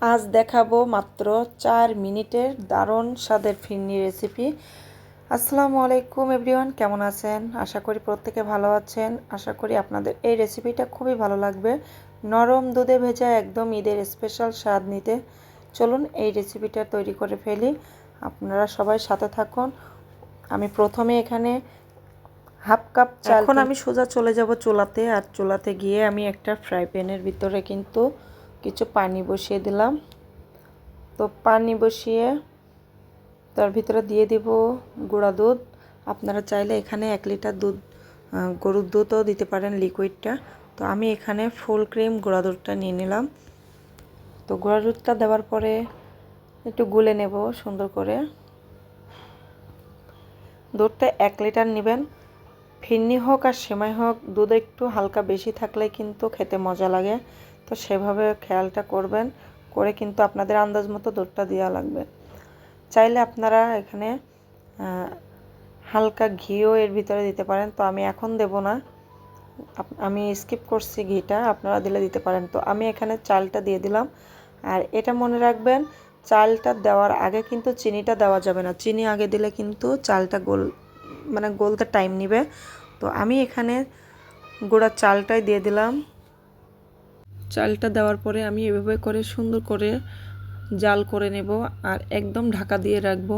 আজ দেখাবো মাত্র 4 মিনিটের দারুণ স্বাদের ফিরনি রেসিপি। আসসালামু আলাইকুম এভরিওয়ান, কেমন আছেন? আশা করি প্রত্যেকে ভালো আছেন। আশা করি আপনাদের এই রেসিপিটা খুবই ভালো লাগবে। নরম দুধে ভেজা একদম ঈদের স্পেশাল স্বাদ নিতে চলুন এই রেসিপিটা তৈরি করে ফেলি। আপনারা সবাই সাথে থাকুন। আমি প্রথমে এখানে হাফ কাপ চাল, এখন আমি সোজা চলে যাব চুলাতে। আর চুলাতে গিয়ে আমি একটা ফ্রাই প্যানের ভিতরে কিন্তু কিছু পানি বসিয়ে দিলাম। তো পানি বসিয়ে তার ভিতরে দিয়ে দিব গুঁড়া দুধ। আপনারা চাইলে এখানে 1 লিটার দুধ, গরুর দুধও দিতে পারেন, লিকুইডটা। তো আমি এখানে ফুল ক্রিম গুঁড়া দুধটা নিয়ে নিলাম। তো গুঁড়া দুধটা দেওয়ার পরে একটু গুলে নেব সুন্দর করে। দুধটা 1 লিটার নেবেন। ফিরনি হোক আর সেমাই হোক, দুধ একটু হালকা বেশি থাকলে কিন্তু খেতে মজা লাগে। তো সেভাবে খেয়ালটা করবেন, করে কিন্তু আপনাদের আন্দাজ মতো দুধটা দেওয়া লাগবে। চাইলে আপনারা এখানে হালকা ঘিও এর ভিতরে দিতে পারেন। তো আমি এখন দেব না, আমি স্কিপ করছি ঘিটা, আপনারা দিলে দিতে পারেন। তো আমি এখানে চালটা দিয়ে দিলাম। আর এটা মনে রাখবেন, চালটা দেওয়ার আগে কিন্তু চিনিটা দেওয়া যাবে না। চিনি আগে দিলে কিন্তু চালটা গলতে টাইম নেবে। তো আমি এখানে গুঁড়া চালটাই দিয়ে দিলাম। চালটা দেওয়ার পরে আমি এভাবে করে সুন্দর করে জাল করে নেব আর একদম ঢাকা দিয়ে রাখবো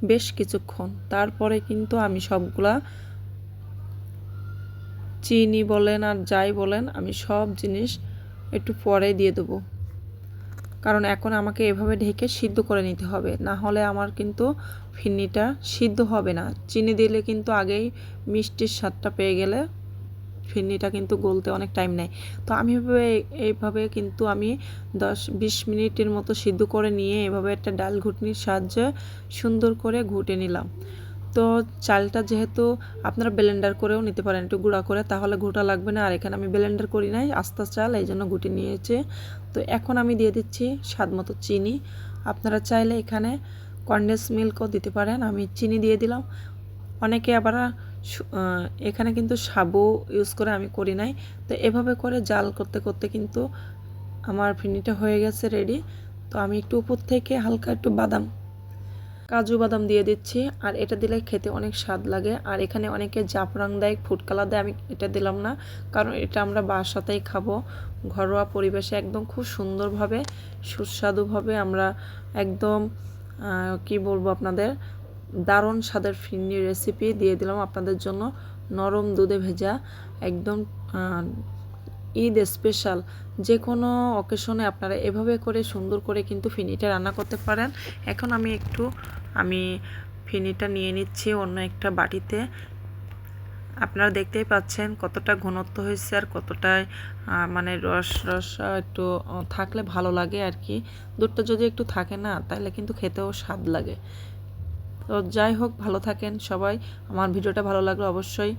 বেশ কিছুক্ষণ। তারপরে কিন্তু আমি সবগুলা চিনি বলেন আর যাই বলেন, আমি সব জিনিস একটু পরে দিয়ে দেবো। কারণ এখন আমাকে এভাবে ঢেকে সিদ্ধ করে নিতে হবে, না হলে আমার কিন্তু ফিরনিটা সিদ্ধ হবে না। চিনি দিলে কিন্তু আগেই মিষ্টির স্বাদটা পেয়ে গেলে ফিরনিটা কিন্তু গলতে অনেক টাইম নেয়। তো আমি এইভাবে কিন্তু আমি 10-20 মিনিটের মতো সিদ্ধ করে নিয়ে এভাবে একটা ডাল ঘুটনির সাহায্যে সুন্দর করে ঘুটে নিলাম। তো চালটা যেহেতু আপনারা ব্লেন্ডার করেও নিতে পারেন একটু গুঁড়া করে, তাহলে ঘুটা লাগবে না। আর এখানে আমি ব্লেন্ডার করি নাই, আস্তা চাল, এই জন্য ঘুটে নিয়েছে। তো এখন আমি দিয়ে দিচ্ছি স্বাদ মতো চিনি। আপনারা চাইলে এখানে কনডেন্স মিল্কও দিতে পারেন। আমি চিনি দিয়ে দিলাম। অনেকে আবার এখানে কিন্তু সাবু ইউজ করে, আমি করি নাই। তো এভাবে করে জাল করতে করতে কিন্তু আমার ফিরনিটা হয়ে গেছে রেডি। তো আমি একটু উপর থেকে হালকা একটু কাজু বাদাম দিয়ে দিচ্ছি। আর এটা দিলে খেতে অনেক স্বাদ লাগে। আর এখানে অনেকে জাফরান দেয়, ফুড কালার দেয়, আমি এটা দিলাম না, কারণ এটা আমরা বাসাতেই খাবো ঘরোয়া পরিবেশে একদম খুব সুন্দরভাবে সুস্বাদুভাবে। আমরা একদম কি বলবো আপনাদের, দারুণ স্বাদের ফিরনি রেসিপি দিয়ে দিলাম আপনাদের জন্য। নরম দুধে ভেজা একদম ঈদ স্পেশাল যে কোনো অকেশনে আপনারা এভাবে করে সুন্দর করে কিন্তু ফিরনিটা রান্না করতে পারেন। এখন আমি ফিরনিটা নিয়ে নিচ্ছি অন্য একটা বাটিতে। আপনারা দেখতেই পাচ্ছেন কতটা ঘনত্ব হয়েছে আর কতটাই রস একটু থাকলে ভালো লাগে আর কি। দুধটা যদি একটু থাকে না, তাহলে কিন্তু খেতেও স্বাদ লাগে। তো যাই হোক, ভালো থাকেন সবাই। আমার ভিডিওটা ভালো লাগলে অবশ্যই